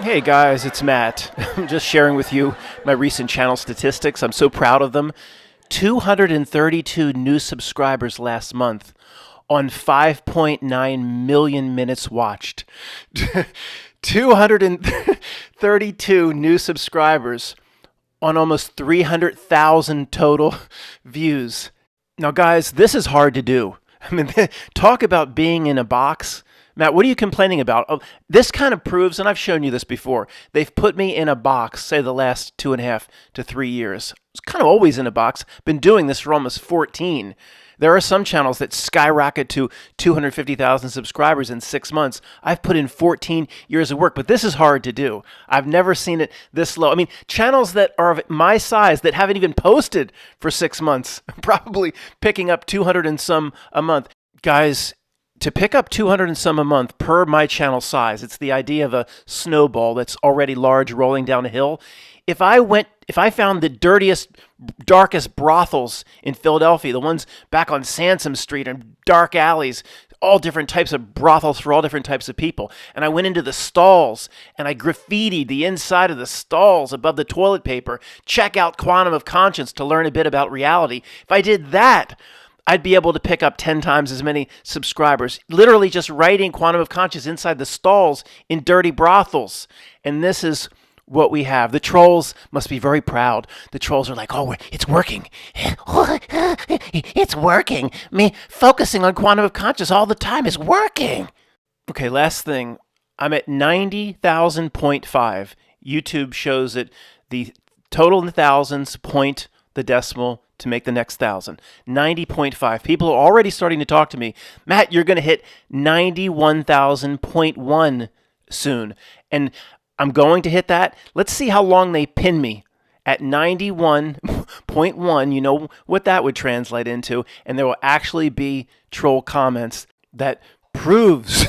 Hey guys, it's Matt. I'm just sharing with you my recent channel statistics. I'm so proud of them. 232 new subscribers last month on 5.9 million minutes watched. 232 new subscribers on almost 300,000 total views. Now guys, this is hard to do. I mean, talk about being in a box. Matt, what are you complaining about? Oh, this kind of proves, and I've shown you this before, they've put me in a box, say the last 2.5 to 3 years. I was kind of always in a box. Been doing this for almost 14. There are some channels that skyrocket to 250,000 subscribers in 6 months. I've put in 14 years of work, but this is hard to do. I've never seen it this low. I mean, channels that are of my size that haven't even posted for 6 months, probably picking up 200 and some a month. Guys, to pick up 200 and some a month per my channel size, it's the idea of a snowball that's already large rolling down a hill. If I found the dirtiest, darkest brothels in Philadelphia, the ones back on Sansom Street and dark alleys, all different types of brothels for all different types of people, and I went into the stalls and I graffitied the inside of the stalls above the toilet paper, check out Quantum of Conscience to learn a bit about reality. If I did that, I'd be able to pick up 10 times as many subscribers, literally just writing Quantum of Conscience inside the stalls in dirty brothels. And this is what we have. The trolls must be very proud. The trolls are like, oh, it's working. It's working. Me focusing on Quantum of Conscience all the time is working. Okay, last thing. I'm at 90,000.5. YouTube shows that the total in the thousands, point the decimal to make the next 1,000. 90.5. People are already starting to talk to me. Matt, you're going to hit 91,000.1 soon. And I'm going to hit that. Let's see how long they pin me at 91.1. You know what that would translate into. And there will actually be troll comments that proves.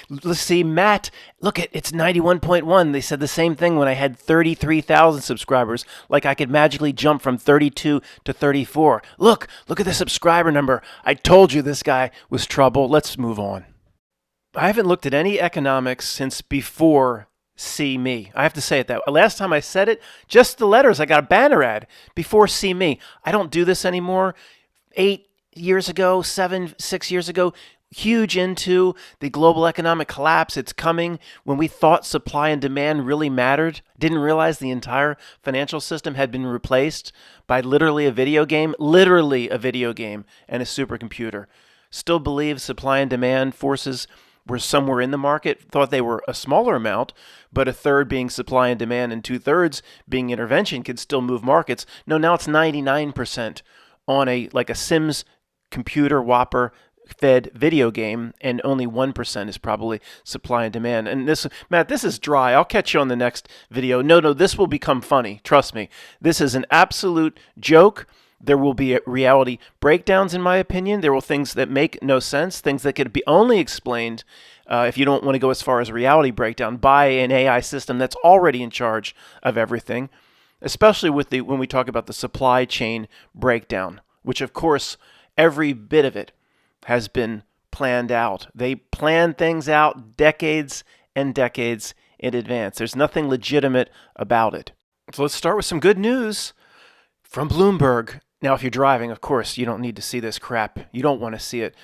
Let's see, Matt, look, it's 91.1. They said the same thing when I had 33,000 subscribers, like I could magically jump from 32 to 34. Look at the subscriber number. I told you this guy was trouble. Let's move on. I haven't looked at any economics since before See Me. I have to say it that way. Last time I said it, just the letters, I got a banner ad before See Me. I don't do this anymore. 6 years ago, huge into the global economic collapse. It's coming when we thought supply and demand really mattered. Didn't realize the entire financial system had been replaced by literally a video game and a supercomputer. Still believe supply and demand forces were somewhere in the market, thought they were a smaller amount, but a third being supply and demand and 2/3 being intervention could still move markets. No, now it's 99% on a Sims computer whopper fed video game, and only 1% is probably supply and demand. And this, Matt, this is dry. I'll catch you on the next video. No, this will become funny. Trust me. This is an absolute joke. There will be reality breakdowns, in my opinion. There will things that make no sense, things that could be only explained, if you don't want to go as far as a reality breakdown, by an AI system that's already in charge of everything, especially when we talk about the supply chain breakdown, which, of course, every bit of it has been planned out. They plan things out decades and decades in advance. There's nothing legitimate about it. So let's start with some good news from Bloomberg. Now, if you're driving, of course, you don't need to see this crap. You don't want to see it.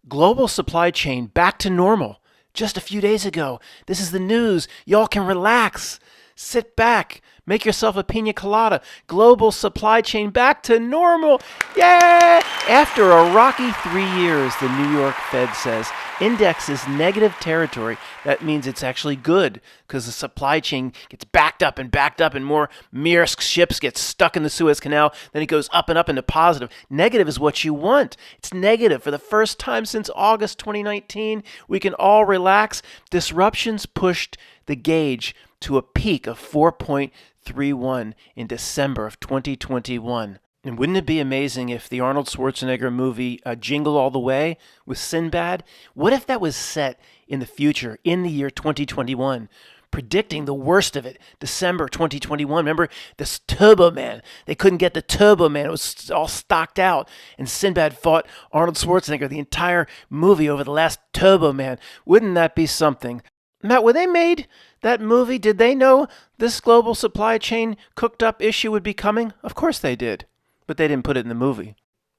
Global supply chain back to normal just a few days ago. This is the news. Y'all can relax. Sit back. Make yourself a pina colada. Global supply chain back to normal. Yay! After a rocky 3 years, the New York Fed says, index is negative territory. That means it's actually good because the supply chain gets backed up and more Maersk ships get stuck in the Suez Canal. Then it goes up and up into positive. Negative is what you want. It's negative. For the first time since August 2019, we can all relax. Disruptions pushed the gauge to a peak of 4.31 in December of 2021. And wouldn't it be amazing if the Arnold Schwarzenegger movie Jingle All the Way with Sinbad, what if that was set in the future, in the year 2021, predicting the worst of it, December 2021. Remember this Turbo Man? They couldn't get the Turbo Man. It was all stocked out. And Sinbad fought Arnold Schwarzenegger the entire movie over the last Turbo Man. Wouldn't that be something? Matt, when they made that movie, did they know this global supply chain cooked up issue would be coming? Of course they did, but they didn't put it in the movie.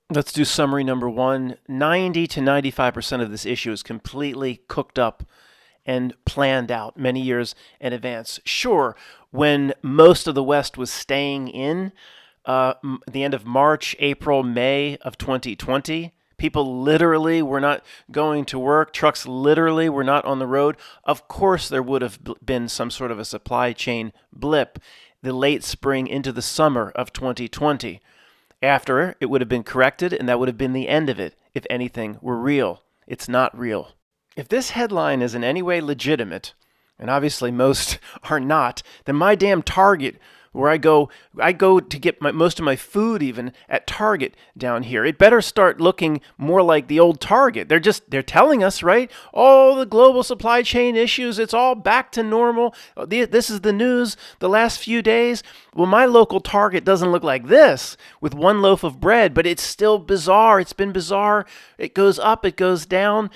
Let's do summary number one. 90 to 95% of this issue is completely cooked up and planned out many years in advance. Sure, when most of the West was staying in, the end of March, April, May of 2020, people literally were not going to work. Trucks literally were not on the road. Of course, there would have been some sort of a supply chain blip the late spring into the summer of 2020. After, it would have been corrected, and that would have been the end of it if anything were real. It's not real. If this headline is in any way legitimate, and obviously most are not, then my damn Target, where I go to get most of my food even at Target down here, it better start looking more like the old Target. They're telling us, right? All the global supply chain issues, it's all back to normal. This is the news the last few days. Well, my local Target doesn't look like this with one loaf of bread, but it's still bizarre. It's been bizarre. It goes up, it goes down.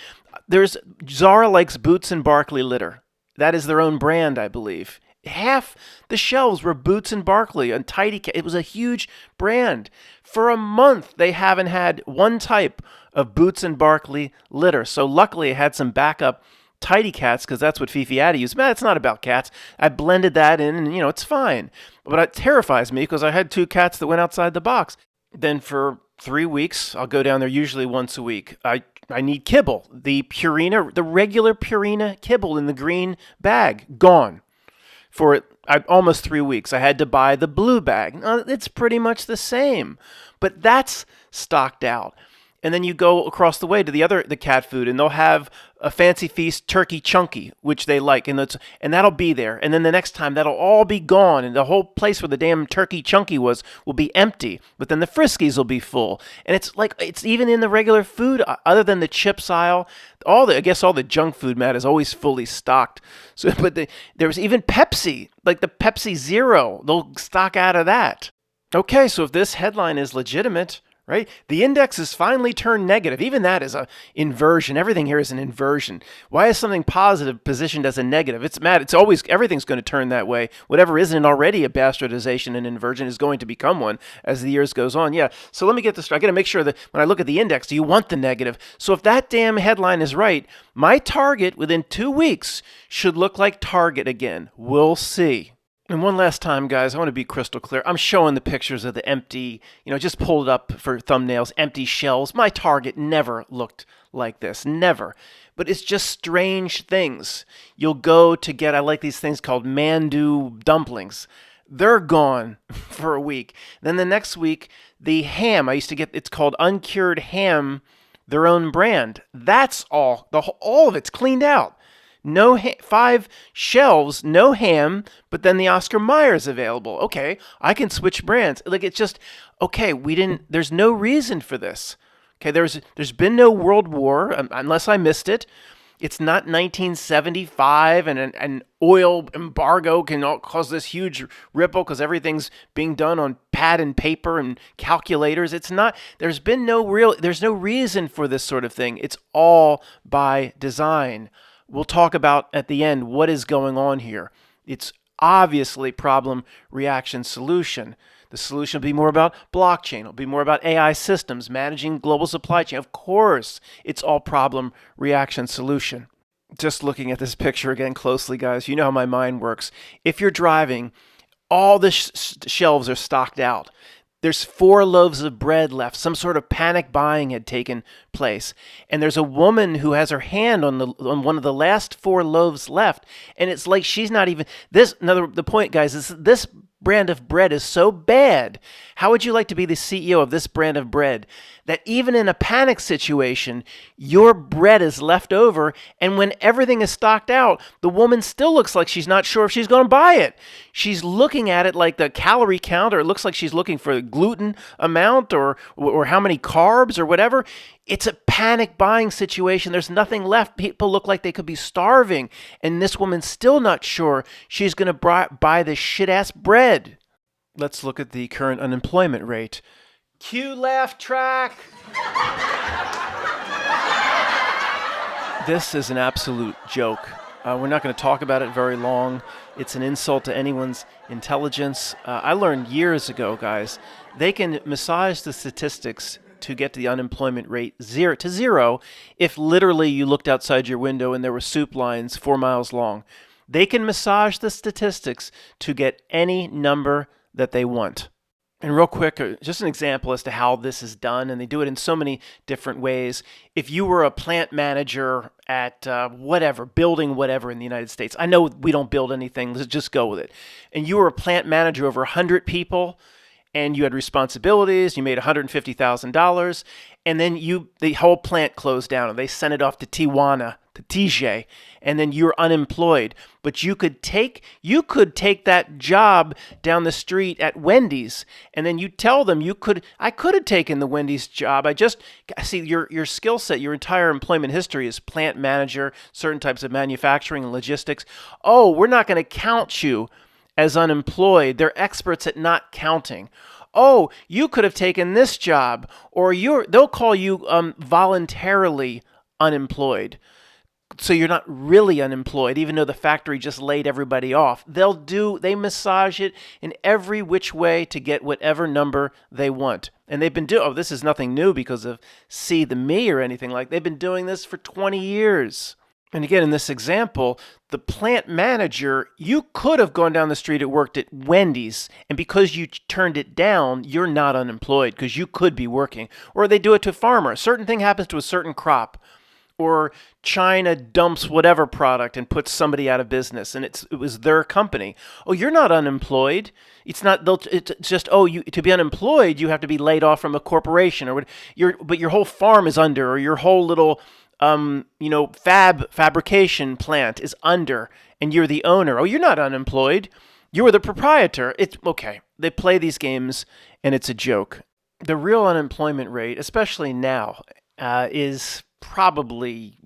Zara likes Boots and Barkley litter. That is their own brand, I believe. Half the shelves were Boots and Barkley and it was a huge brand. For a month, they haven't had one type of Boots and Barkley litter. So luckily, I had some backup Tidy Cats because that's what Fifi Addy used. Man, it's not about cats. I blended that in and, it's fine. But it terrifies me because I had 2 cats that went outside the box. Then for 3 weeks, I'll go down there usually once a week. I need kibble. The regular Purina kibble in the green bag, gone. For almost 3 weeks, I had to buy the blue bag. It's pretty much the same, but that's stocked out. And then you go across the way to the cat food, and they'll have a Fancy Feast turkey chunky, which they like, and that'll be there. And then the next time, that'll all be gone, and the whole place where the damn turkey chunky will be empty. But then the Friskies will be full, and it's even in the regular food, other than the chips aisle. I guess all the junk food, Matt, is always fully stocked. So, but there was even Pepsi, like the Pepsi Zero. They'll stock out of that. Okay, so if this headline is legitimate, right? The index is finally turned negative. Even that is an inversion. Everything here is an inversion. Why is something positive positioned as a negative? It's always, everything's going to turn that way. Whatever isn't already a bastardization and inversion is going to become one as the years goes on. Yeah. So let me get this straight. I got to make sure that when I look at the index, do you want the negative? So if that damn headline is right, my Target within 2 weeks should look like Target again. We'll see. And one last time, guys, I want to be crystal clear. I'm showing the pictures of the empty, just pulled up for thumbnails, empty shelves. My Target never looked like this, never. But it's just strange things. You'll go to get, I like these things called mandu dumplings. They're gone for a week. Then the next week, the ham, I used to get, it's called uncured ham, their own brand. That's all of it's cleaned out. No 5 shelves, no ham, but then the Oscar Mayer's available. Okay, I can switch brands. It's just, okay, there's no reason for this. Okay, there's been no World War, unless I missed it. It's not 1975 and an oil embargo can cause this huge ripple because everything's being done on pad and paper and calculators. It's not, there's no reason for this sort of thing. It's all by design. We'll talk about at the end what is going on here. It's obviously problem, reaction, solution. The solution will be more about blockchain. It'll be more about AI systems, managing global supply chain. Of course, it's all problem, reaction, solution. Just looking at this picture again closely, guys, you know how my mind works. If you're driving, all the shelves are stocked out. There's 4 loaves of bread left. Some sort of panic buying had taken place. And there's a woman who has her hand on one of the last 4 loaves left. And it's like she's not even... The point, guys, is this brand of bread is so bad. How would you like to be the CEO of this brand of bread? That even in a panic situation, your bread is left over, and when everything is stocked out, the woman still looks like she's not sure if she's going to buy it. She's looking at it like the calorie count, or it looks like she's looking for the gluten amount or how many carbs or whatever. It's a panic buying situation. There's nothing left. People look like they could be starving, and this woman's still not sure she's going to buy this shit-ass bread. Let's look at the current unemployment rate. Cue laugh track. This is an absolute joke. We're not going to talk about it very long. It's an insult to anyone's intelligence. I learned years ago, guys, they can massage the statistics to get the unemployment rate zero if literally you looked outside your window and there were soup lines 4 miles long. They can massage the statistics to get any number that they want. And real quick, just an example as to how this is done, and they do it in so many different ways. If you were a plant manager at building whatever in the United States, I know we don't build anything, let's just go with it. And you were a plant manager over 100 people, and you had responsibilities, you made $150,000, and then the whole plant closed down, and they sent it off to Tijuana, to TJ, and then you're unemployed. But you could take that job down the street at Wendy's, and then you tell them I could have taken the Wendy's job. I just see your skill set, your entire employment history is plant manager, certain types of manufacturing and logistics. Oh, we're not going to count you as unemployed. They're experts at not counting. Oh, you could have taken this job, or they'll call you voluntarily unemployed. So you're not really unemployed, even though the factory just laid everybody off. They massage it in every which way to get whatever number they want. And they've been this is nothing new because of See the Me or anything like. They've been doing this for 20 years. And again, in this example, the plant manager, you could have gone down the street and worked at Wendy's, and because you turned it down, you're not unemployed because you could be working. Or they do it to a farmer. A certain thing happens to a certain crop. Or China dumps whatever product and puts somebody out of business, and it was their company. Oh, you're not unemployed. It's not. It's just to be unemployed, you have to be laid off from a corporation, but your whole farm is under, or your whole little fabrication plant is under, and you're the owner. Oh, you're not unemployed. You were the proprietor. It's okay. They play these games, and it's a joke. The real unemployment rate, especially now, is probably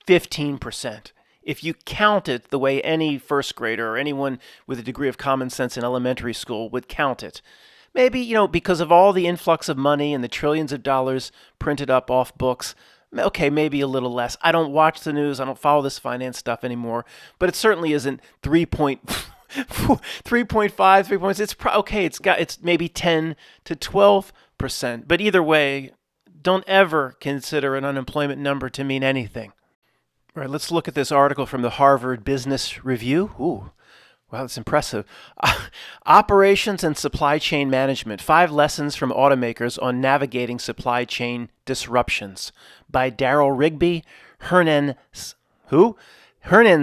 15%. If you count it the way any first grader or anyone with a degree of common sense in elementary school would count it. Maybe, because of all the influx of money and the trillions of dollars printed up off books, okay, maybe a little less. I don't watch the news. I don't follow this finance stuff anymore, but it certainly isn't 3.5, 3.6. It's maybe 10 to 12%. But either way, don't ever consider an unemployment number to mean anything. All right, let's look at this article from the Harvard Business Review. Ooh, wow, that's impressive. Operations and Supply Chain Management, 5 Lessons from Automakers on Navigating Supply Chain Disruptions by Daryl Rigby, Hernan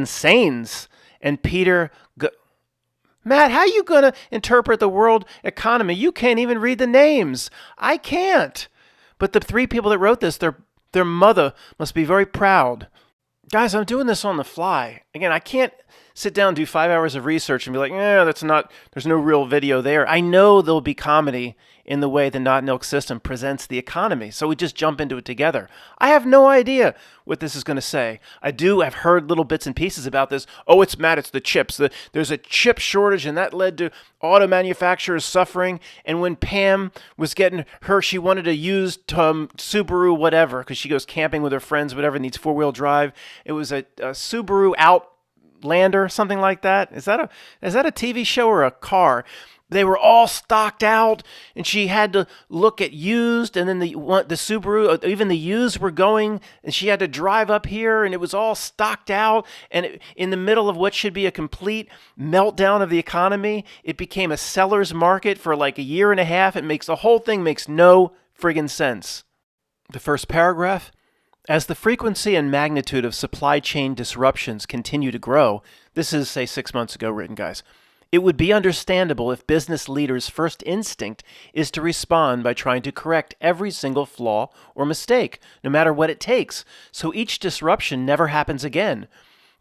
Sains, and Peter Matt, how are you going to interpret the world economy? You can't even read the names. I can't. But the 3 people that wrote this, their mother must be very proud. Guys, I'm doing this on the fly. Again, I can't sit down and do 5 hours of research and be like, there's no real video there. I know there'll be comedy in the way the Not Milk system presents the economy, so we just jump into it together. I have no idea what this is going to say. I've heard little bits and pieces about this. Oh, it's the chips. There's a chip shortage, and that led to auto manufacturers suffering. And when Pam was getting she wanted to use Subaru whatever, because she goes camping with her friends, whatever, needs 4-wheel drive. It was a Subaru Outlander, something like that. Is that a TV show or a car? They were all stocked out, and she had to look at used, and then the Subaru, even the used were going, and she had to drive up here, and it was all stocked out, and in the middle of what should be a complete meltdown of the economy, it became a seller's market for like a year and a half. The whole thing makes no friggin' sense. The first paragraph, as the frequency and magnitude of supply chain disruptions continue to grow, this is, say, 6 months ago written, guys, it would be understandable if business leaders' first instinct is to respond by trying to correct every single flaw or mistake, no matter what it takes, so each disruption never happens again.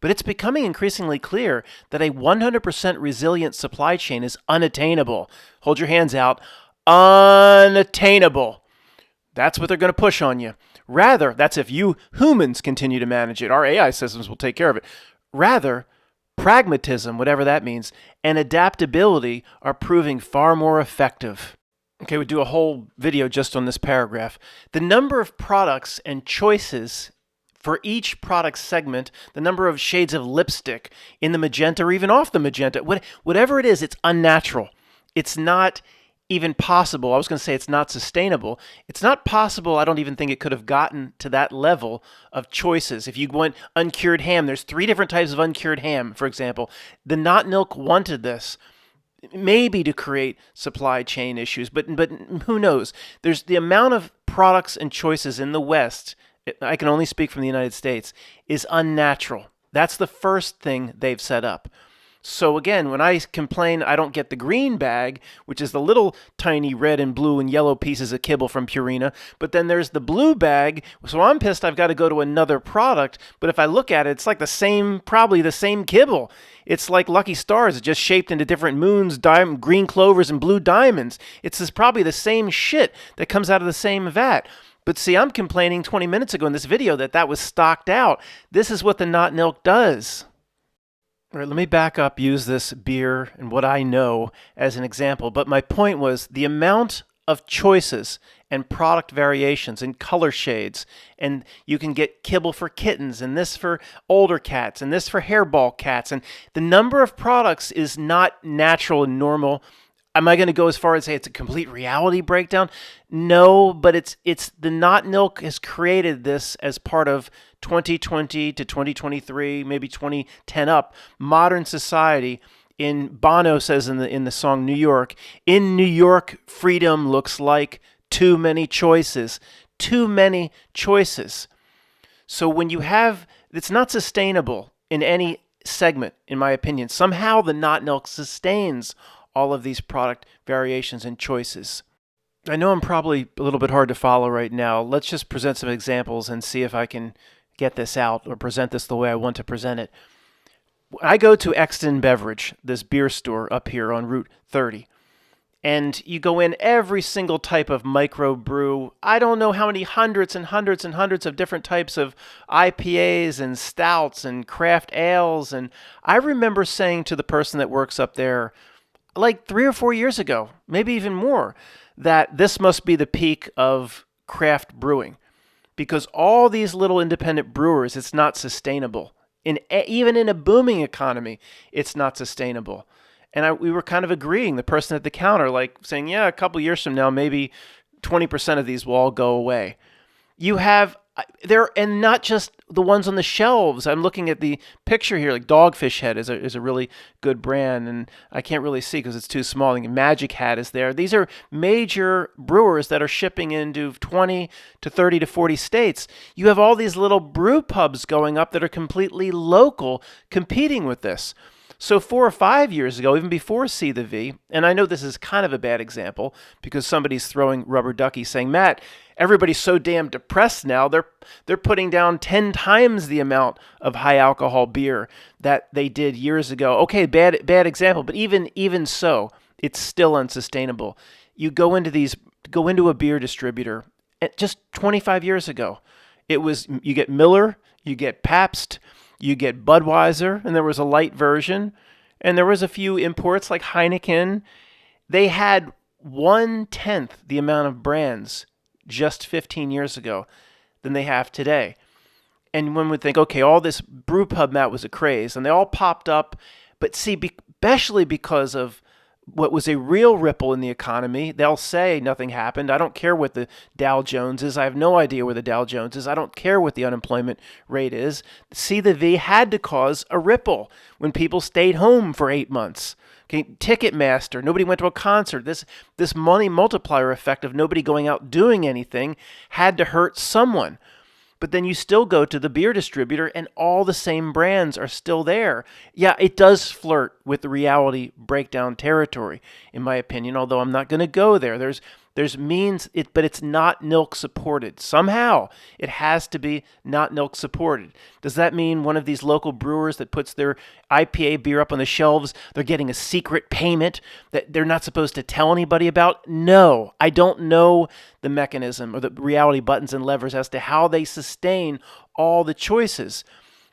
But it's becoming increasingly clear that a 100% resilient supply chain is unattainable. Hold your hands out. Unattainable. That's what they're going to push on you. Rather, that's if you humans continue to manage it. Our AI systems will take care of it. Rather, pragmatism, whatever that means, and adaptability are proving far more effective. Okay, we do a whole video just on this paragraph. The number of products and choices For each product segment, the number of shades of lipstick in the magenta or even off the magenta, whatever it is, it's unnatural. It's not even possible. I was going to say it's not sustainable. It's not possible. I don't even think it could have gotten to that level of choices. If you went uncured ham, there's 3 different types of uncured ham, for example. The Not Milk wanted this, maybe to create supply chain issues, but who knows? There's the amount of products and choices in the West, I can only speak from the United States, is unnatural. That's the first thing they've set up. So again, when I complain I don't get the green bag, which is the little tiny red and blue and yellow pieces of kibble from Purina, but then there's the blue bag, so I'm pissed I've got to go to another product, but if I look at it, it's like probably the same kibble. It's like Lucky Stars, it's just shaped into different moons, green clovers, and blue diamonds. It's probably the same shit that comes out of the same vat. But see, I'm complaining 20 minutes ago in this video that was stocked out. This is what the Not Milk does. All right, let me back up, use this beer and what I know as an example. But my point was the amount of choices and product variations and color shades. And you can get kibble for kittens and this for older cats and this for hairball cats. And the number of products is not natural and normal. Am I going to go as far as say it's a complete reality breakdown? No, but it's the Not Milk has created this as part of 2020 to 2023, maybe 2010 up, modern society. Bono says in the song New York, in New York, freedom looks like too many choices. Too many choices. So when you have, it's not sustainable in any segment, in my opinion. Somehow the Not Milk sustains all of these product variations and choices. I know I'm probably a little bit hard to follow right now. Let's just present some examples and see if I can get this out or present this the way I want to present it. I go to Exton Beverage, this beer store up here on Route 30, and you go in every single type of microbrew. I don't know how many hundreds and hundreds and hundreds of different types of IPAs and stouts and craft ales. And I remember saying to the person that works up there, like 3 or 4 years ago, maybe even more, that this must be the peak of craft brewing because all these little independent brewers, it's not sustainable. Even in a booming economy, it's not sustainable. And we were kind of agreeing, the person at the counter, like saying, yeah, a couple years from now, maybe 20% of these will all go away. You have there, and not just the ones on the shelves. I'm looking at the picture here, like Dogfish Head is a really good brand, and I can't really see because it's too small. I think Magic Hat is there. These are major brewers that are shipping into 20 to 30 to 40 states. You have all these little brew pubs going up that are completely local, competing with this. So 4 or 5 years ago, even before C the V, and I know this is kind of a bad example because somebody's throwing rubber ducky saying, Matt, everybody's so damn depressed now, they're putting down 10 times the amount of high alcohol beer that they did years ago. Okay, bad example, but even so, it's still unsustainable. You go into a beer distributor, just 25 years ago, you get Miller, you get Pabst, you get Budweiser, and there was a light version, and there was a few imports like Heineken. They had 1/10 the amount of brands just 15 years ago than they have today. And one would think, okay, all this brew pub, Matt, was a craze, and they all popped up, but see, especially because of what was a real ripple in the economy. They'll say nothing happened. I don't care what the Dow Jones is. I have no idea where the Dow Jones is. I don't care what the unemployment rate is. C the V had to cause a ripple when people stayed home for 8 months. Okay, Ticketmaster, nobody went to a concert. This money multiplier effect of nobody going out doing anything had to hurt someone. But then you still go to the beer distributor and all the same brands are still there. Yeah, it does flirt with the reality breakdown territory, in my opinion, although I'm not going to go there. There's means, but it's not milk supported. Somehow, it has to be not milk supported. Does that mean one of these local brewers that puts their IPA beer up on the shelves, they're getting a secret payment that they're not supposed to tell anybody about? No, I don't know the mechanism or the reality buttons and levers as to how they sustain all the choices.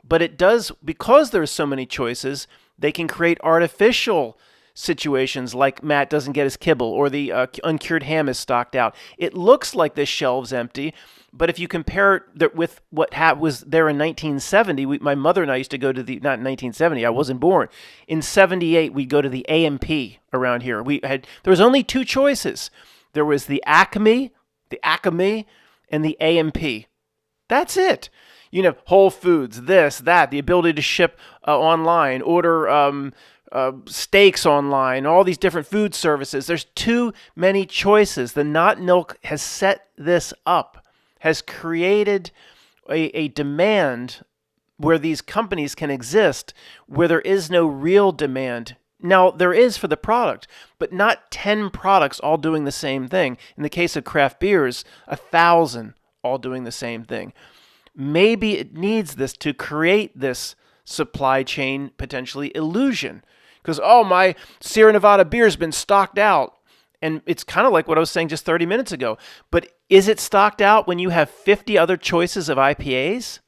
But it does, because there's so many choices, they can create artificial situations like Matt doesn't get his kibble or the uncured ham is stocked out. It looks like the shelf's empty, but if you compare it with what was there in 1970, my mother and I used to go to the, not in 1970, I wasn't born. In 78, we'd go to the A&P around here. There was only two choices. There was the Acme, and the A&P. That's it. Whole Foods, this, that, the ability to ship online, order steaks online, all these different food services. There's too many choices. The Not Milk has set this up, has created a demand where these companies can exist where there is no real demand. Now, there is for the product, but not 10 products all doing the same thing. In the case of craft beers, 1,000 all doing the same thing. Maybe it needs this to create this supply chain, potentially, illusion. Because, my Sierra Nevada beer's been stocked out. And it's kind of like what I was saying just 30 minutes ago. But is it stocked out when you have 50 other choices of IPAs?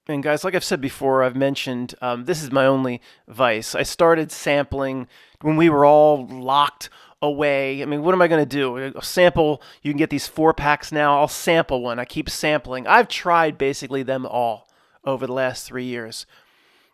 And guys, like I've said before, I've mentioned, this is my only vice. I started sampling when we were all locked away. I mean, what am I going to do? I'll sample. You can get these 4-packs now. I'll sample one. I keep sampling. I've tried basically them all over the last 3 years.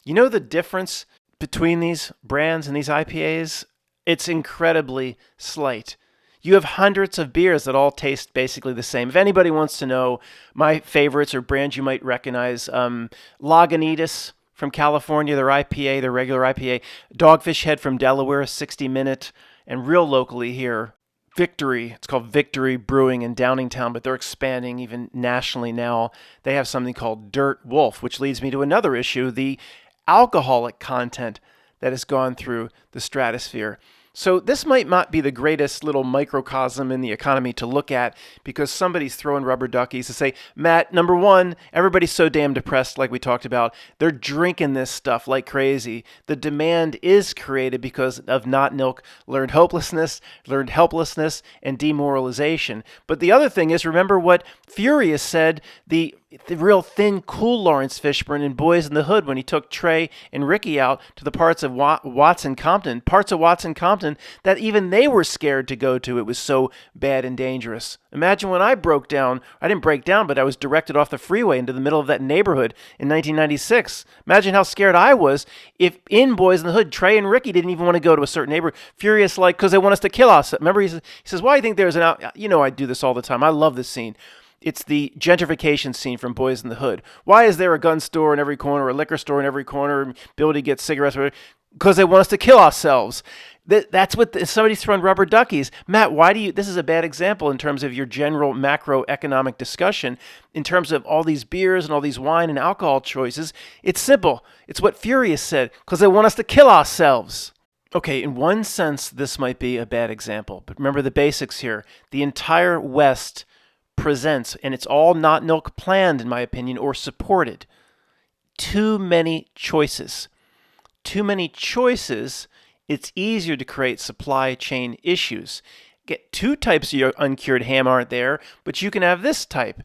You know the difference between these brands and these IPAs? It's incredibly slight. You have hundreds of beers that all taste basically the same. If anybody wants to know my favorites or brands you might recognize, Lagunitas from California, their IPA, their regular IPA. Dogfish Head from Delaware, 60-minute. And real locally here, Victory. It's called Victory Brewing in Downingtown, but they're expanding even nationally now. They have something called Dirt Wolf, which leads me to another issue, the alcoholic content that has gone through the stratosphere. So this might not be the greatest little microcosm in the economy to look at because somebody's throwing rubber duckies to say, Matt, number one, everybody's so damn depressed like we talked about. They're drinking this stuff like crazy. The demand is created because of not milk, learned helplessness, and demoralization. But the other thing is, remember what Furious said, the real thin, cool Lawrence Fishburne in Boys in the Hood when he took Trey and Ricky out to the parts of Watson Compton that even they were scared to go to. It was so bad and dangerous. Imagine when I broke down. I didn't break down, but I was directed off the freeway into the middle of that neighborhood in 1996. Imagine how scared I was if in Boys in the Hood, Trey and Ricky didn't even want to go to a certain neighborhood. Furious, like, because they want us to kill us. Remember, he says, why do you think there's an out? I do this all the time. I love this scene. It's the gentrification scene from Boys in the Hood. Why is there a gun store in every corner, a liquor store in every corner, ability to get cigarettes? Because they want us to kill ourselves. That's what somebody's throwing rubber duckies. Matt, this is a bad example in terms of your general macroeconomic discussion, in terms of all these beers and all these wine and alcohol choices. It's simple. It's what Furious said, because they want us to kill ourselves. Okay, in one sense, this might be a bad example, but remember the basics here. The entire West presents, and it's all not milk planned, in my opinion, or supported. Too many choices. It's easier to create supply chain issues. Get 2 types of your uncured ham aren't there, but you can have this type.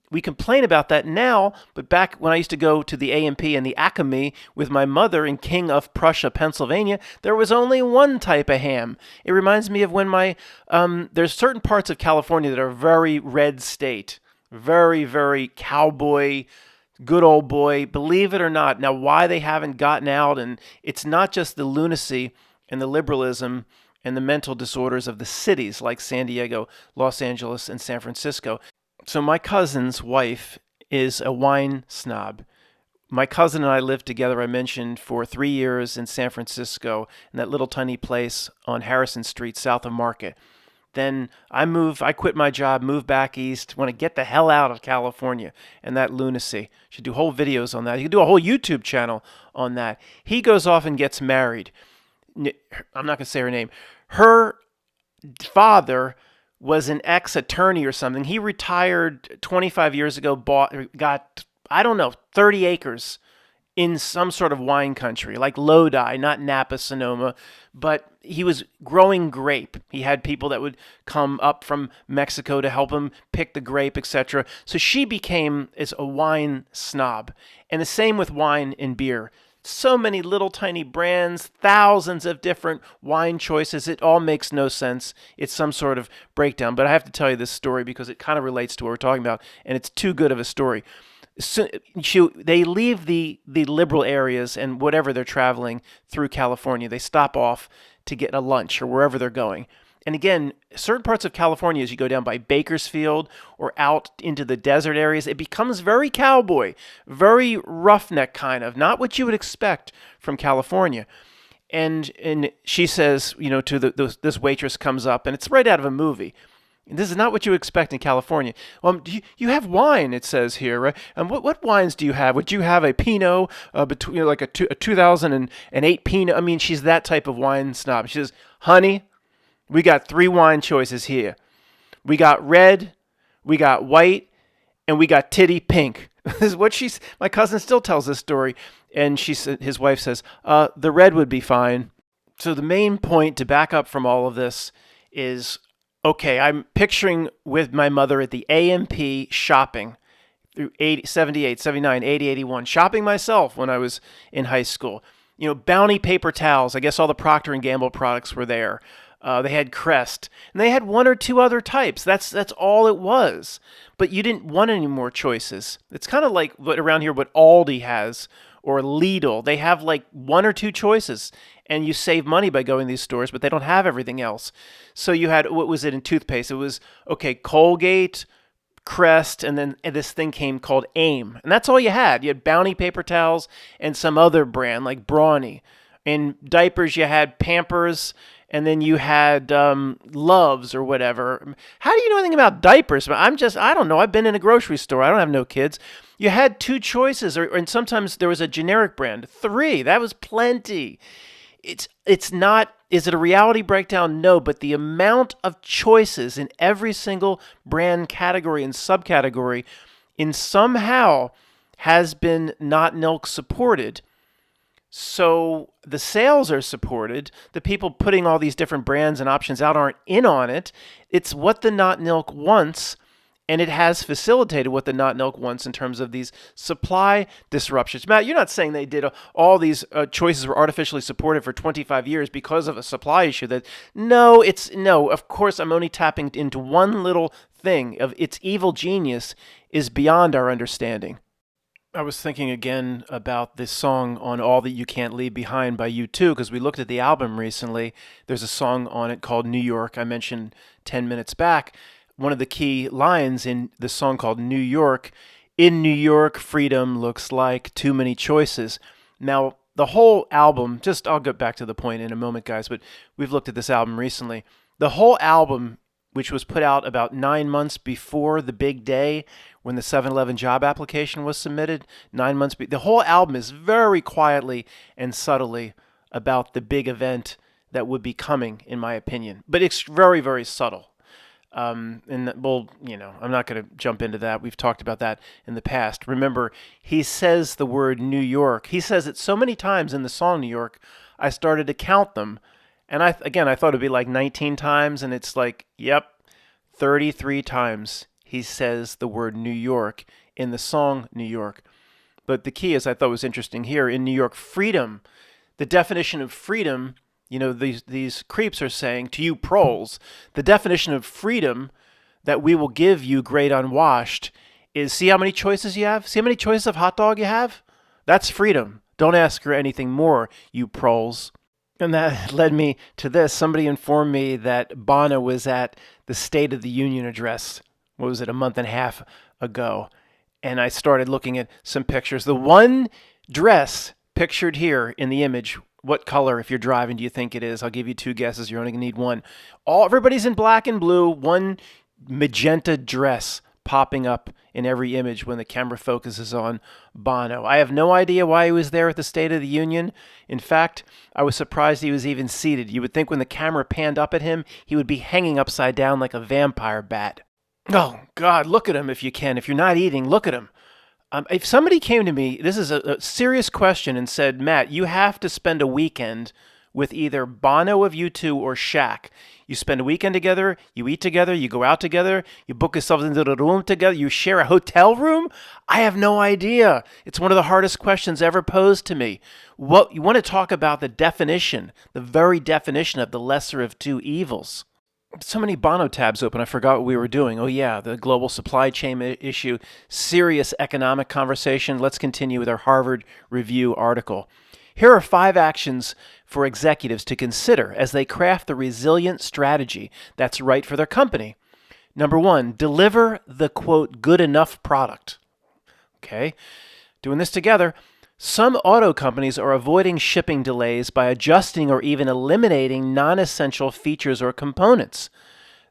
We complain about that now, but back when I used to go to the A&P and the Acme with my mother in King of Prussia, Pennsylvania, there was only one type of ham. It reminds me of when there's certain parts of California that are very red state, very, very cowboy, good old boy, believe it or not. Now, why they haven't gotten out, and it's not just the lunacy and the liberalism and the mental disorders of the cities like San Diego, Los Angeles, and San Francisco. So my cousin's wife is a wine snob. My cousin and I lived together, I mentioned, for 3 years in San Francisco in that little tiny place on Harrison Street, south of Market. Then I quit my job, moved back east, want to get the hell out of California and that lunacy. Should do whole videos on that. You could do a whole YouTube channel on that. He goes off and gets married. I'm not going to say her name. Her father was an ex-attorney or something. He retired 25 years ago, got 30 acres in some sort of wine country, like Lodi, not Napa, Sonoma, but he was growing grape. He had people that would come up from Mexico to help him pick the grape, etc. So she became a wine snob. And the same with wine and beer. So many little tiny brands, thousands of different wine choices. It all makes no sense. It's some sort of breakdown. But I have to tell you this story because it kind of relates to what we're talking about, and it's too good of a story. So they leave the liberal areas and whatever they're traveling through California. They stop off to get a lunch or wherever they're going. And again, certain parts of California, as you go down by Bakersfield or out into the desert areas, it becomes very cowboy, very roughneck kind of, not what you would expect from California. And she says, to this waitress comes up, and it's right out of a movie. This is not what you expect in California. Do you have wine? It says here, right? And what wines do you have? Would you have a Pinot, between like a 2008 Pinot? I mean, she's that type of wine snob. She says, "Honey, we got 3 wine choices here. We got red, we got white, and we got titty pink." This is what my cousin still tells this story, and his wife says, "The red would be fine." So the main point to back up from all of this is, okay, I'm picturing with my mother at the A&P shopping through 78, 79, 80, 81, shopping myself when I was in high school. Bounty paper towels. I guess all the Procter & Gamble products were there. They had Crest, and they had 1 or 2 other types. That's all it was. But you didn't want any more choices. It's kind of like around here what Aldi has or Lidl. They have like 1 or 2 choices, and you save money by going to these stores, but they don't have everything else. So you had, what was it in toothpaste? It was, Colgate, Crest, and then this thing came called AIM. And that's all you had. You had Bounty paper towels and some other brand like Brawny. In diapers, you had Pampers, and then you had Loves or whatever. How do you know anything about diapers? I don't know. I've been in a grocery store. I don't have no kids. You had 2 choices, and sometimes there was a generic brand. 3, that was plenty. It's not, is it a reality breakdown? No, but the amount of choices in every single brand category and subcategory in somehow has been not milk supported. So the sales are supported. The people putting all these different brands and options out aren't in on it. It's what the not milk wants, and it has facilitated what the not milk wants in terms of these supply disruptions. Matt, you're not saying they did all these choices were artificially supported for 25 years because of a supply issue. No. Of course, I'm only tapping into one little thing of its evil genius is beyond our understanding. I was thinking again about this song on All That You Can't Leave Behind by U2 because we looked at the album recently. There's a song on it called New York I mentioned 10 minutes back. One of the key lines in the song called New York, "In New York, freedom looks like too many choices." Now, the whole album, I'll get back to the point in a moment, guys, but we've looked at this album recently. The whole album, which was put out about 9 months before the big day when the 7-Eleven job application was submitted, 9 months. The whole album is very quietly and subtly about the big event that would be coming, in my opinion. But it's very, very subtle. I'm not going to jump into that. We've talked about that in the past. Remember, he says the word New York. He says it so many times in the song New York, I started to count them. And I thought it'd be like 19 times, and it's like, yep, 33 times he says the word New York in the song New York. But the key is, I thought was interesting here, in New York, freedom, the definition of freedom, these creeps are saying to you proles, the definition of freedom that we will give you great unwashed is, see how many choices you have? See how many choices of hot dog you have? That's freedom. Don't ask for anything more, you proles. And that led me to this. Somebody informed me that Bono was at the State of the Union address, what was it, a month and a half ago. And I started looking at some pictures. The one dress pictured here in the image, what color, if you're driving, do you think it is? I'll give you 2 guesses. You're only going to need one. Everybody's in black and blue. One magenta dress popping up in every image when the camera focuses on Bono. I have no idea why he was there at the State of the Union. In fact, I was surprised he was even seated. You would think when the camera panned up at him, he would be hanging upside down like a vampire bat. Oh, God, look at him if you can. If you're not eating, look at him. If somebody came to me, this is a serious question, and said, Matt, you have to spend a weekend with either Bono of U2 or Shaq. You spend a weekend together, you eat together, you go out together, you book yourselves into the room together, you share a hotel room? I have no idea. It's one of the hardest questions ever posed to me. What you want to talk about the definition, the very definition of the lesser of two evils. So many Bono tabs open, I forgot what we were doing. Oh yeah, the global supply chain issue, serious economic conversation. Let's continue with our Harvard Review article. Here are 5 actions for executives to consider as they craft the resilient strategy that's right for their company. Number 1, deliver the, quote, good enough product. Okay, doing this together. Some auto companies are avoiding shipping delays by adjusting or even eliminating non-essential features or components.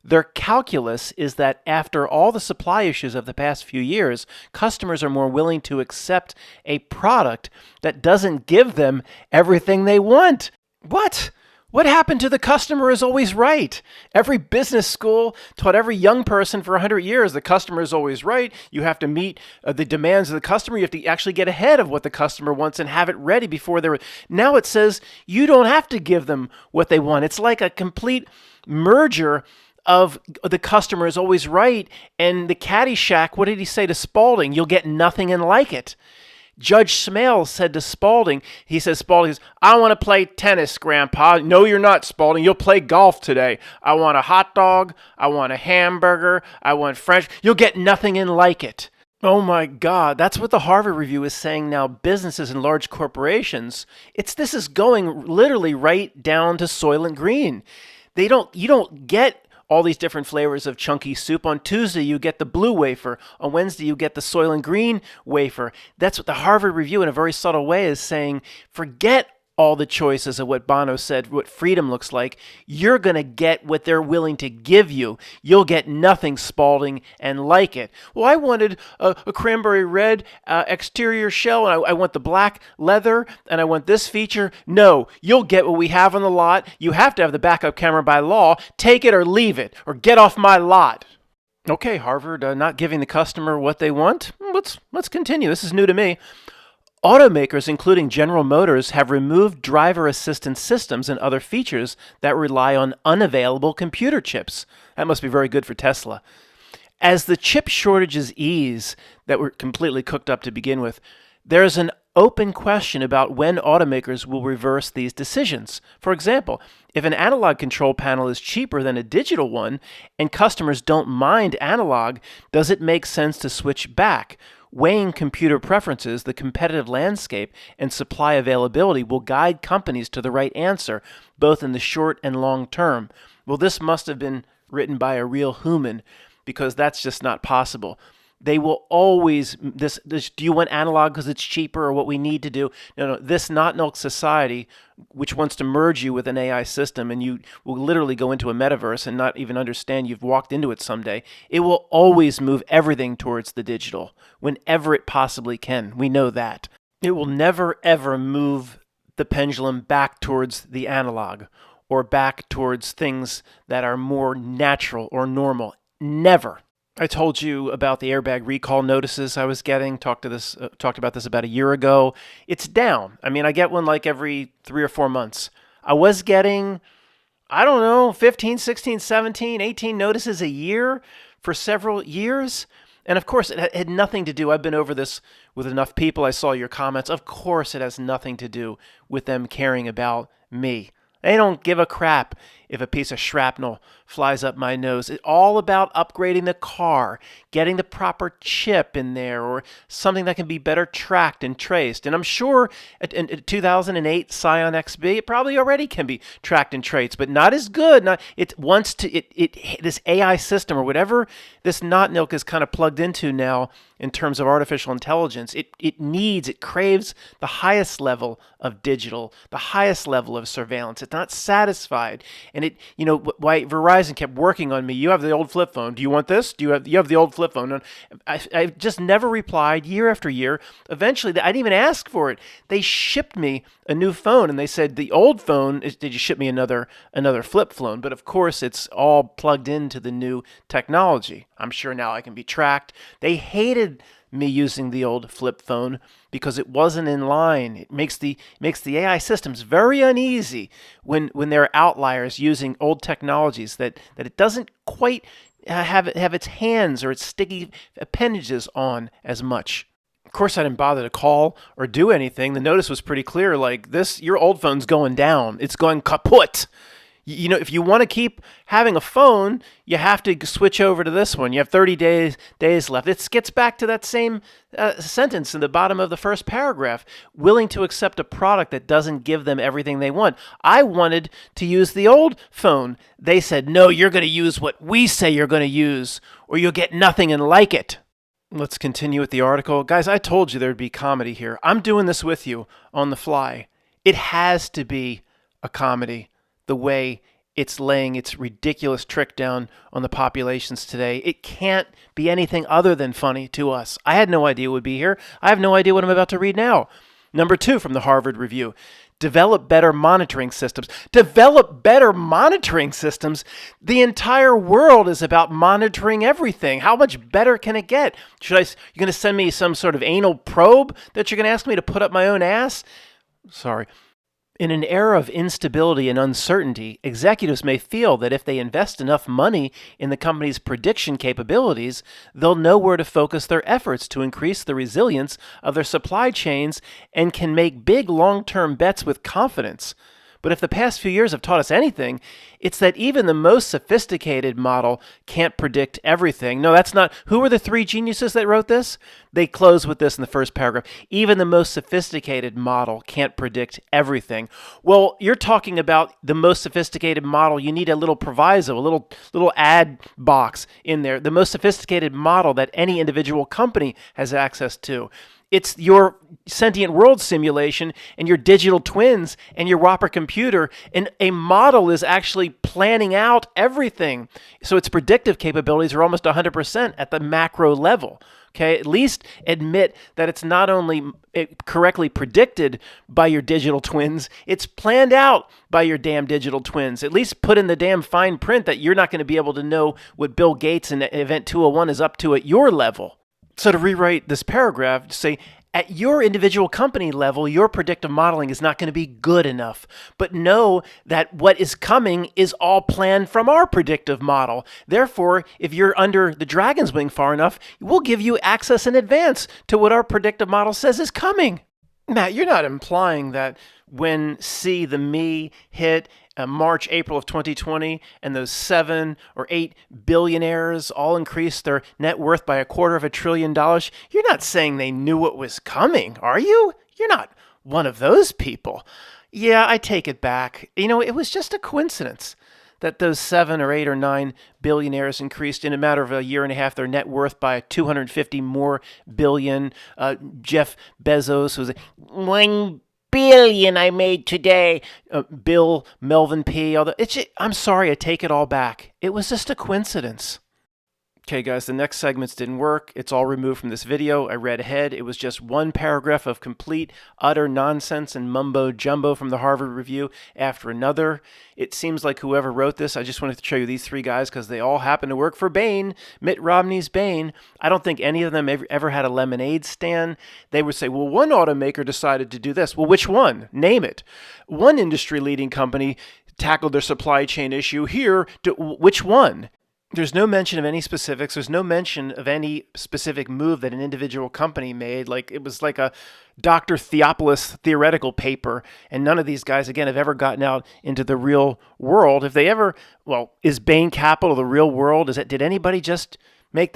Their calculus is that after all the supply issues of the past few years, customers are more willing to accept a product that doesn't give them everything they want. What? What happened to the customer is always right? Every business school taught every young person for 100 years the customer is always right. You have to meet the demands of the customer. You have to actually get ahead of what the customer wants and have it ready before they're... Now it says you don't have to give them what they want. It's like a complete merger of the customer is always right and the Caddyshack. What did he say to Spalding? You'll get nothing and like it. Judge Smale said to Spalding, Spalding says, I want to play tennis, Grandpa. No, you're not, Spalding. You'll play golf today. I want a hot dog. I want a hamburger. I want French. You'll get nothing and like it. Oh my God, that's what the Harvard Review is saying now. Businesses and large corporations, this is going literally right down to Soylent Green. You don't get all these different flavors of chunky soup. On Tuesday, you get the blue wafer. On Wednesday, you get the Soylent Green wafer. That's what the Harvard Review, in a very subtle way, is saying. Forget all the choices of what Bono said, what freedom looks like. You're going to get what they're willing to give you. You'll get nothing, Spalding, and like it. Well, I wanted a cranberry red exterior shell, and I want the black leather, and I want this feature. No, you'll get what we have on the lot. You have to have the backup camera by law. Take it or leave it, or get off my lot. Okay, Harvard, not giving the customer what they want? Let's continue. This is new to me. Automakers, including General Motors, have removed driver assistance systems and other features that rely on unavailable computer chips. That must be very good for Tesla. As the chip shortages ease that were completely cooked up to begin with, there's an open question about when automakers will reverse these decisions. For example, if an analog control panel is cheaper than a digital one and customers don't mind analog, does it make sense to switch back? Weighing computer preferences, the competitive landscape, and supply availability will guide companies to the right answer, both in the short and long term. Well, this must have been written by a real human, because that's just not possible. They will always, do you want analog because it's cheaper or what we need to do? No, this not-milk society, which wants to merge you with an AI system, and you will literally go into a metaverse and not even understand you've walked into it someday. It will always move everything towards the digital whenever it possibly can. We know that. It will never, ever move the pendulum back towards the analog or back towards things that are more natural or normal. Never. I told you about the airbag recall notices I was getting. Talked about this about a year ago. It's down. I mean, I get one like every 3 or 4 months. I was getting, 15, 16, 17, 18 notices a year for several years. And of course, it had nothing to do. I've been over this with enough people. I saw your comments. Of course, it has nothing to do with them caring about me. They don't give a crap if a piece of shrapnel flies up my nose. It's all about upgrading the car, getting the proper chip in there, or something that can be better tracked and traced. And I'm sure in 2008 Scion XB, it probably already can be tracked and traced, but not as good. This AI system or whatever this not-milk is kind of plugged into now in terms of artificial intelligence, it craves the highest level of digital, the highest level of surveillance. It's not satisfied. And why Verizon kept working on me. You have the old flip phone. Do you want this? You have the old flip phone. And I just never replied year after year. Eventually, I didn't even ask for it. They shipped me a new phone, and they said the old phone. Did you ship me another flip phone? But of course, it's all plugged into the new technology. I'm sure now I can be tracked. They hated me using the old flip phone because it wasn't in line. It makes the AI systems very uneasy when there are outliers using old technologies that it doesn't quite have its hands or its sticky appendages on as much. Of course, I didn't bother to call or do anything. The notice was pretty clear, like, this, your old phone's going down. It's going kaput. You know, if you want to keep having a phone, you have to switch over to this one. You have 30 days left. It gets back to that same sentence in the bottom of the first paragraph, willing to accept a product that doesn't give them everything they want. I wanted to use the old phone. They said, no, you're going to use what we say you're going to use, or you'll get nothing and like it. Let's continue with the article. Guys, I told you there'd be comedy here. I'm doing this with you on the fly. It has to be a comedy, the way it's laying its ridiculous trick down on the populations today. It can't be anything other than funny to us. I had no idea it would be here. I have no idea what I'm about to read now. Number 2 from the Harvard Review. Develop better monitoring systems. Develop better monitoring systems. The entire world is about monitoring everything. How much better can it get? You're going to send me some sort of anal probe that you're going to ask me to put up my own ass? Sorry. In an era of instability and uncertainty, executives may feel that if they invest enough money in the company's prediction capabilities, they'll know where to focus their efforts to increase the resilience of their supply chains and can make big long-term bets with confidence. But if the past few years have taught us anything, it's that even the most sophisticated model can't predict everything. No, that's not. Who were the 3 geniuses that wrote this? They close with this in the first paragraph. Even the most sophisticated model can't predict everything. Well, you're talking about the most sophisticated model. You need a little proviso, a little ad box in there. The most sophisticated model that any individual company has access to. It's your sentient world simulation and your digital twins and your Whopper computer. And a model is actually planning out everything. So its predictive capabilities are almost 100% at the macro level. Okay, at least admit that it's not only correctly predicted by your digital twins, it's planned out by your damn digital twins. At least put in the damn fine print that you're not going to be able to know what Bill Gates and Event 201 is up to at your level. So to rewrite this paragraph, to say, at your individual company level, your predictive modeling is not going to be good enough. But know that what is coming is all planned from our predictive model. Therefore, if you're under the dragon's wing far enough, we'll give you access in advance to what our predictive model says is coming. Matt, you're not implying that when the me hit March, April of 2020, and those 7 or 8 billionaires all increased their net worth by $250 billion, you're not saying they knew what was coming, are you? You're not one of those people. Yeah, I take it back. You know, it was just a coincidence that those 7 or 8 or 9 billionaires increased in a matter of a year and a half their net worth by 250 more billion. Jeff Bezos was $1 billion I made today. Bill, Melvin P. I'm sorry, I take it all back. It was just a coincidence. Okay, guys, the next segments didn't work. It's all removed from this video. I read ahead. It was just one paragraph of complete, utter nonsense and mumbo jumbo from the Harvard Review after another. It seems like whoever wrote this, I just wanted to show you these 3 guys because they all happen to work for Bain, Mitt Romney's Bain. I don't think any of them ever had a lemonade stand. They would say, well, one automaker decided to do this. Well, which one? Name it. One industry-leading company tackled their supply chain issue here. Which one? There's no mention of any specifics. There's no mention of any specific move that an individual company made. Like it was like a Dr. Theopolis theoretical paper. And none of these guys, again, have ever gotten out into the real world. If they ever, is Bain Capital the real world? Did anybody just make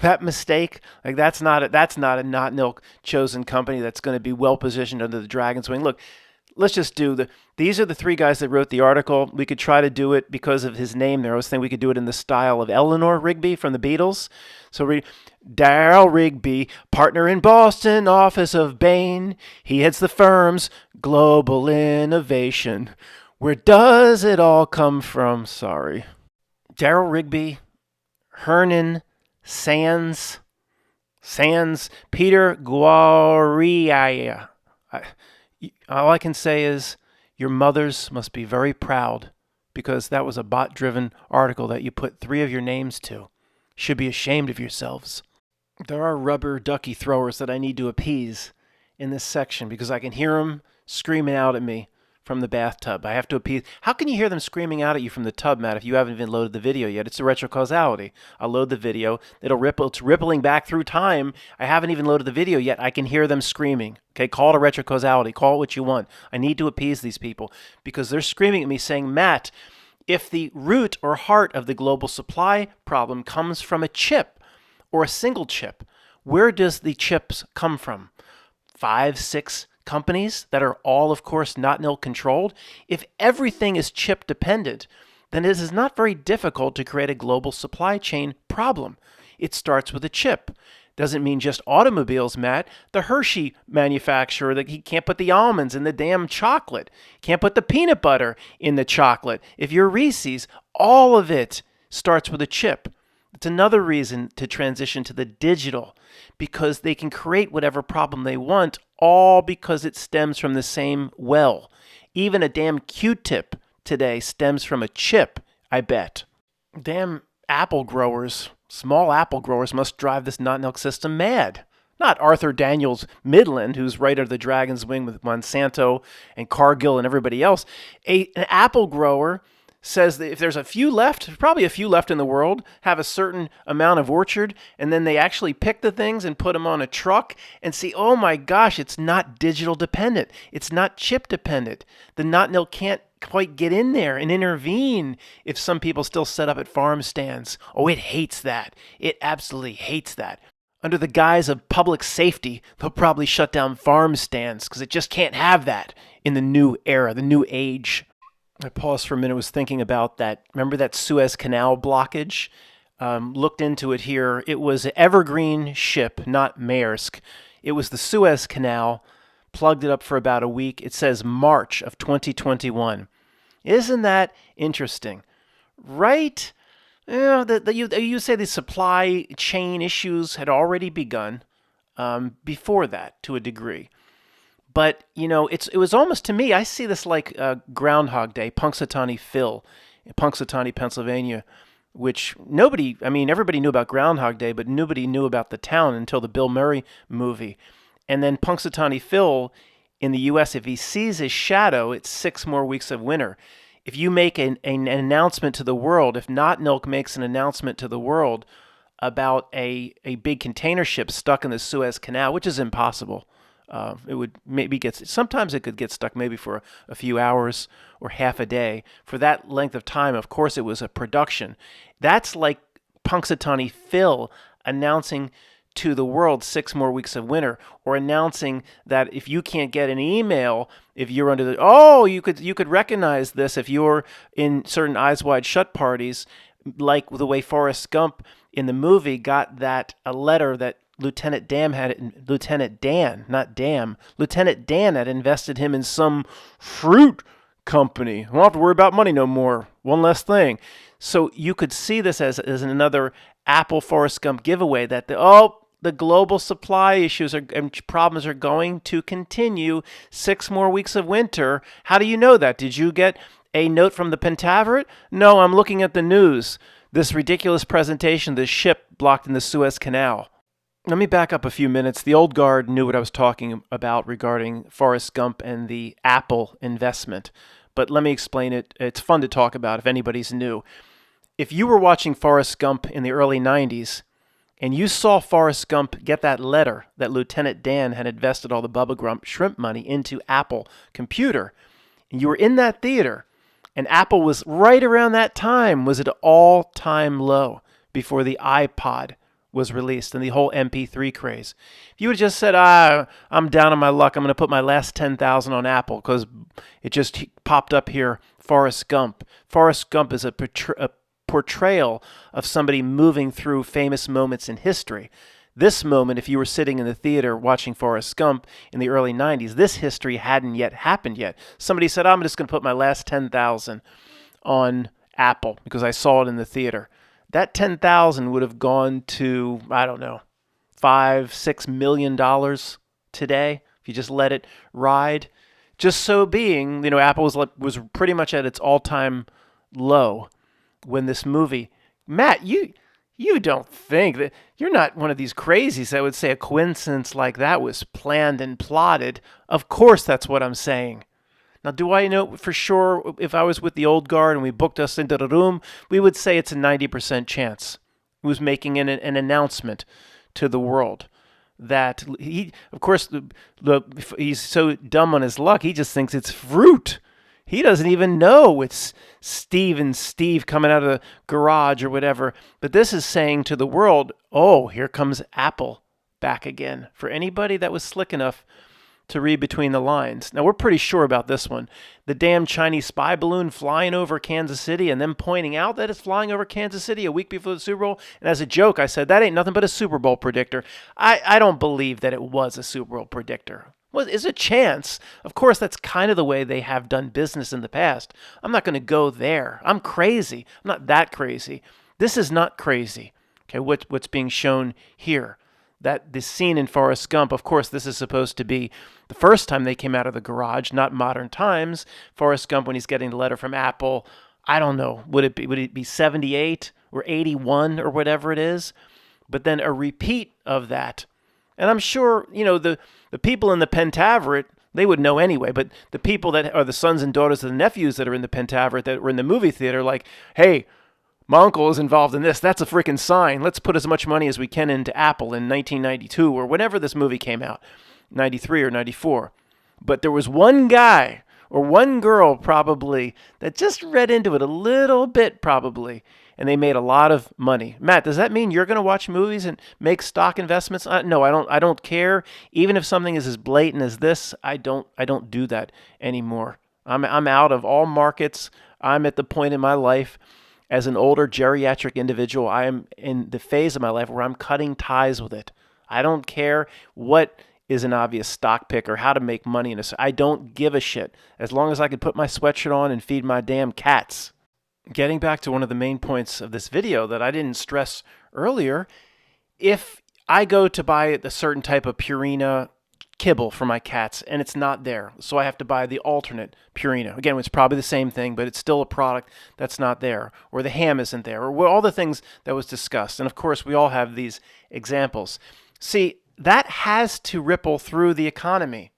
that mistake? Like that's not a not milk chosen company that's going to be well positioned under the dragon's wing. Look, let's just these are the 3 guys that wrote the article. We could try to do it because of his name there. I was thinking we could do it in the style of Eleanor Rigby from the Beatles. So read, Darryl Rigby, partner in Boston, office of Bain. He heads the firm's global innovation. Where does it all come from? Sorry. Darryl Rigby, Hernan Sands, Peter Guaria. All I can say is your mothers must be very proud because that was a bot-driven article that you put 3 of your names to. Should be ashamed of yourselves. There are rubber ducky throwers that I need to appease in this section because I can hear them screaming out at me from the bathtub. I have to appease. How can you hear them screaming out at you from the tub, Matt, if you haven't even loaded the video yet? It's the retrocausality. I'll load the video. It'll ripple. It's rippling back through time. I haven't even loaded the video yet. I can hear them screaming. Okay, call it a retrocausality. Call it what you want. I need to appease these people because they're screaming at me saying, Matt, if the root or heart of the global supply problem comes from a chip, or a single chip, where does the chips come from? 5, 6 companies that are all, of course, not nil controlled? If everything is chip dependent, then it is not very difficult to create a global supply chain problem. It starts with a chip. Doesn't mean just automobiles, Matt. The Hershey manufacturer, that he can't put the almonds in the damn chocolate. Can't put the peanut butter in the chocolate. If you're Reese's, all of it starts with a chip. It's another reason to transition to the digital, because they can create whatever problem they want, all because it stems from the same well. Even a damn Q-tip today stems from a chip, I bet. Damn apple growers, small apple growers must drive this not-milk system mad. Not Arthur Daniels Midland, who's right under the dragon's wing with Monsanto and Cargill and everybody else. An apple grower says that if there's a few left, probably a few left in the world, have a certain amount of orchard, and then they actually pick the things and put them on a truck and see, oh my gosh, it's not digital dependent. It's not chip dependent. The not-nil can't quite get in there and intervene if some people still set up at farm stands. Oh, it hates that. It absolutely hates that. Under the guise of public safety, they'll probably shut down farm stands because it just can't have that in the new era, the new age. I paused for a minute, was thinking about that. Remember that Suez Canal blockage? Looked into it here. It was an Evergreen ship, not Maersk. It was the Suez Canal. Plugged it up for about a week. It says March of 2021. Isn't that interesting? Right? You say the supply chain issues had already begun before that to a degree. But, it was almost, to me, I see this like Groundhog Day, Punxsutawney Phil, in Punxsutawney, Pennsylvania, which everybody knew about Groundhog Day, but nobody knew about the town until the Bill Murray movie. And then Punxsutawney Phil in the U.S., if he sees his shadow, it's 6 more weeks of winter. If you make an announcement to the world, if Not Milk makes an announcement to the world about a big container ship stuck in the Suez Canal, which is impossible, it would maybe sometimes it could get stuck maybe for a few hours or half a day. For that length of time, of course, it was a production. That's like Punxsutawney Phil announcing to the world 6 more weeks of winter, or announcing that if you can't get an email, if you're under you could recognize this if you're in certain Eyes Wide Shut parties, like the way Forrest Gump in the movie got a letter that Lieutenant Dan had invested him in some fruit company. I don't have to worry about money no more. One less thing. So you could see this as another Apple Forrest Gump giveaway that the global supply issues and problems are going to continue 6 more weeks of winter. How do you know that? Did you get a note from the Pentaveret? No, I'm looking at the news. This ridiculous presentation, the ship blocked in the Suez Canal. Let me back up a few minutes. The old guard knew what I was talking about regarding Forrest Gump and the Apple investment, but let me explain it. It's fun to talk about if anybody's new. If you were watching Forrest Gump in the early 90s and you saw Forrest Gump get that letter that Lieutenant Dan had invested all the Bubba Gump shrimp money into Apple Computer, and you were in that theater, and Apple was right around that time, was at an all-time low before the iPod was released and the whole MP3 craze. If you would have just said, I'm down on my luck, I'm going to put my last 10,000 on Apple because it just popped up here, Forrest Gump. Forrest Gump is a portrayal of somebody moving through famous moments in history. This moment, if you were sitting in the theater watching Forrest Gump in the early 90s, this history hadn't yet happened yet. Somebody said, I'm just going to put my last 10,000 on Apple because I saw it in the theater. That 10,000 would have gone to, I don't know, $5-6 million today if you just let it ride. Just so being, Apple was pretty much at its all-time low when this movie. Matt, you You don't think that you're not one of these crazies that would say a coincidence like that was planned and plotted. Of course, that's what I'm saying. Now, do I know for sure if I was with the old guard and we booked us into the room, we would say it's a 90% chance. He was making an announcement to the world that he, of course, he's so dumb on his luck, he just thinks it's fruit. He doesn't even know it's Steve coming out of the garage or whatever. But this is saying to the world, oh, here comes Apple back again. For anybody that was slick enough to read between the lines. Now, we're pretty sure about this one. The damn Chinese spy balloon flying over Kansas City and them pointing out that it's flying over Kansas City a week before the Super Bowl. And as a joke, I said, that ain't nothing but a Super Bowl predictor. I don't believe that it was a Super Bowl predictor. Well, is a chance. Of course, that's kind of the way they have done business in the past. I'm not going to go there. I'm crazy. I'm not that crazy. This is not crazy. Okay, what's being shown here? That the scene in Forrest Gump, of course, this is supposed to be the first time they came out of the garage, not modern times. Forrest Gump, when he's getting the letter from Apple, I don't know, would it be 78 or 81 or whatever it is? But then a repeat of that. And I'm sure, the people in the Pentaveret, they would know anyway, but the people that are the sons and daughters of the nephews that are in the Pentaveret that were in the movie theater, like, hey, my uncle is involved in this. That's a freaking sign. Let's put as much money as we can into Apple in 1992 or whenever this movie came out, 93 or 94. But there was one guy or one girl probably that just read into it a little bit probably, and they made a lot of money. Matt, does that mean you're going to watch movies and make stock investments? No, I don't. I don't care. Even if something is as blatant as this, I don't do that anymore. I'm out of all markets. I'm at the point in my life. As an older geriatric individual, I am in the phase of my life where I'm cutting ties with it. I don't care what is an obvious stock pick or how to make money in this. I don't give a shit. As long as I can put my sweatshirt on and feed my damn cats. Getting back to one of the main points of this video that I didn't stress earlier, if I go to buy a certain type of Purina kibble for my cats and it's not there, so I have to buy the alternate Purina. Again, it's probably the same thing, but it's still a product that's not there, or the ham isn't there, or all the things that was discussed. And of course, we all have these examples. See, that has to ripple through the economy.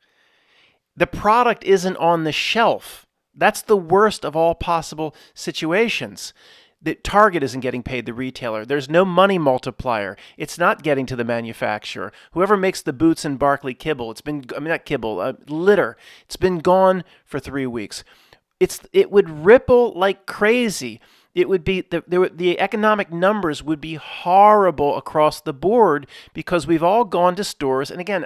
The product isn't on the shelf. That's the worst of all possible situations. The Target isn't getting paid the retailer. There's no money multiplier. It's not getting to the manufacturer. Whoever makes the Boots and Barkley kibble, litter, it's been gone for 3 weeks. It would ripple like crazy. It would be the economic numbers would be horrible across the board because we've all gone to stores. And again,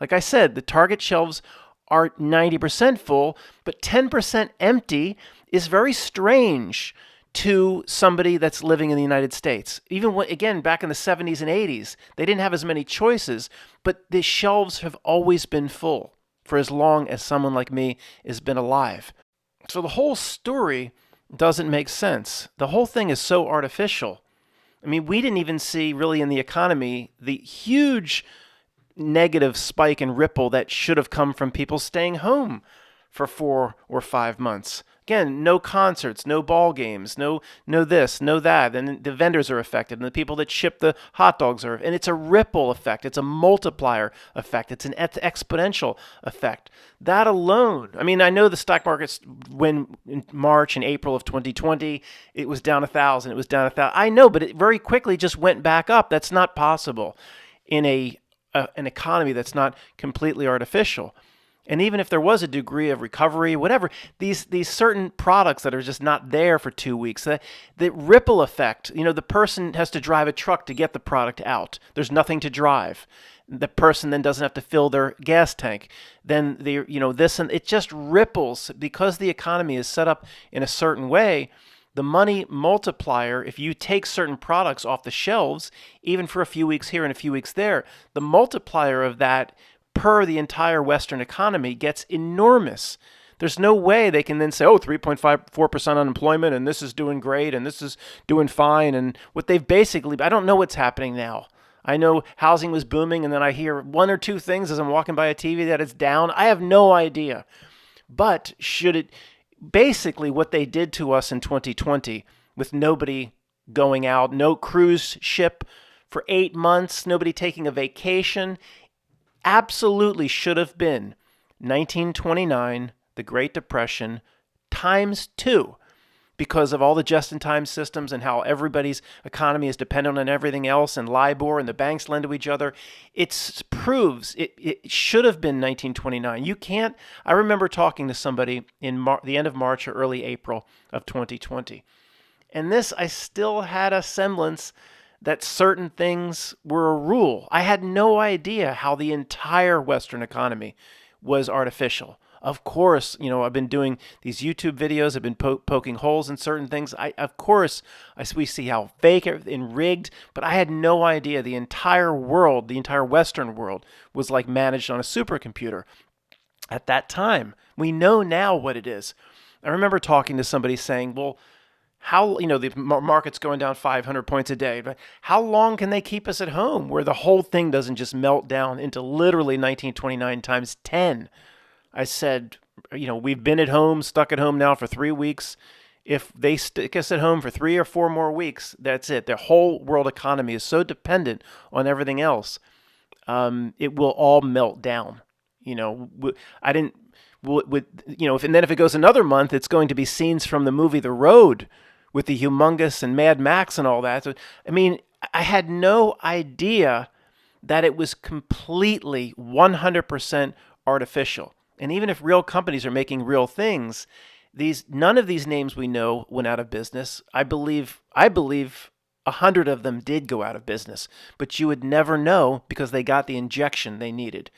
like I said, the Target shelves are 90% full, but 10% empty is very strange to somebody that's living in the United States. Even again, back in the 70s and 80s, they didn't have as many choices, but the shelves have always been full for as long as someone like me has been alive. So the whole story doesn't make sense. The whole thing is so artificial. I mean, we didn't even see really in the economy the huge negative spike and ripple that should have come from people staying home for 4 or 5 months. Again, no concerts, no ball games, no this, no that, and the vendors are affected, and the people that ship the hot dogs are, and it's a ripple effect, it's a multiplier effect, it's an exponential effect. That alone, I mean, I know the stock markets, when in March and April of 2020, it was down 1,000, it was down 1,000. I know, but it very quickly just went back up. That's not possible in an economy that's not completely artificial. And even if there was a degree of recovery, whatever, these certain products that are just not there for 2 weeks, the ripple effect, the person has to drive a truck to get the product out. There's nothing to drive. The person then doesn't have to fill their gas tank. Then this, and it just ripples because the economy is set up in a certain way. The money multiplier, if you take certain products off the shelves, even for a few weeks here and a few weeks there, the multiplier of that per the entire Western economy gets enormous. There's no way they can then say, 3.54% unemployment, and this is doing great, and this is doing fine. And what they've basically, I don't know what's happening now. I know housing was booming, and then I hear one or two things as I'm walking by a TV that it's down. I have no idea. But basically what they did to us in 2020 with nobody going out, no cruise ship for 8 months, nobody taking a vacation. Absolutely should have been 1929, the Great Depression, times two, because of all the just-in-time systems and how everybody's economy is dependent on everything else, and LIBOR, and the banks lend to each other. It proves it should have been 1929. You can't. I remember talking to somebody in the end of March or early April of 2020, and I still had a semblance that certain things were a rule. I had no idea how the entire Western economy was artificial. Of course, I've been doing these YouTube videos. I've been poking holes in certain things. We see how fake and rigged, but I had no idea the entire world, the entire Western world, was like managed on a supercomputer at that time. We know now what it is. I remember talking to somebody saying, well, how, the market's going down 500 points a day, but how long can they keep us at home where the whole thing doesn't just melt down into literally 1929 times 10? I said, we've been stuck at home now for 3 weeks. If they stick us at home for 3 or 4 more weeks, that's it. The whole world economy is so dependent on everything else. It will all melt down. I didn't, and then if it goes another month, it's going to be scenes from the movie The Road with the humongous and Mad Max and all that. So, I had no idea that it was completely 100% artificial. And even if real companies are making real things, none of these names we know went out of business. I believe 100 of them did go out of business, but you would never know because they got the injection they needed.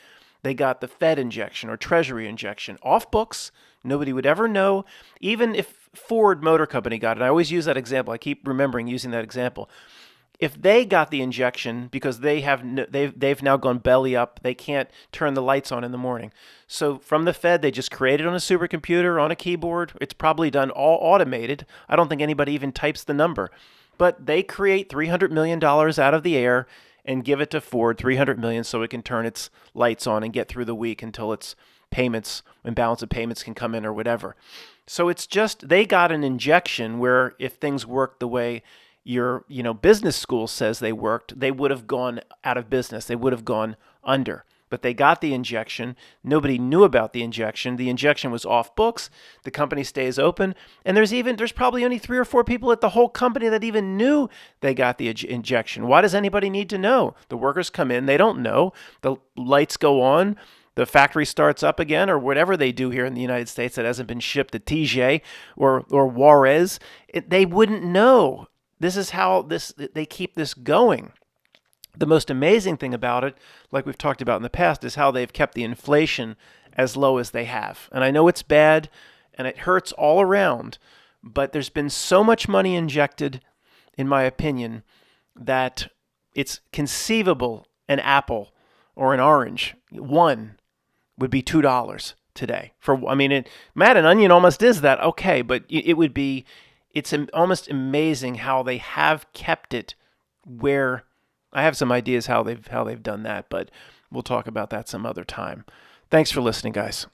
They got the Fed injection or Treasury injection off books. Nobody would ever know. Even if Ford Motor Company got it, I always use that example. I keep remembering using that example. If they got the injection because they've now gone belly up, they can't turn the lights on in the morning. So from the Fed, they just create it on a supercomputer, on a keyboard. It's probably done all automated. I don't think anybody even types the number. But they create $300 million out of the air and give it to Ford, $300 million, so it can turn its lights on and get through the week until its payments and balance of payments can come in or whatever. So it's just they got an injection where if things worked the way your business school says they worked, they would have gone out of business. They would have gone under. But they got the injection. Nobody knew about the injection. The injection was off books. The company stays open. And there's probably only 3 or 4 people at the whole company that even knew they got the injection. Why does anybody need to know? The workers come in. They don't know. The lights go on. The factory starts up again, or whatever they do here in the United States that hasn't been shipped to TJ or Juarez. They wouldn't know. This is how they keep this going. The most amazing thing about it, like we've talked about in the past, is how they've kept the inflation as low as they have. And I know it's bad and it hurts all around, but there's been so much money injected, in my opinion, that it's conceivable an apple or an orange, one, would be $2 today. Mad and Onion almost is that, okay, but it would be. It's almost amazing how they have kept it where. I have some ideas how they've done that, but we'll talk about that some other time. Thanks for listening, guys.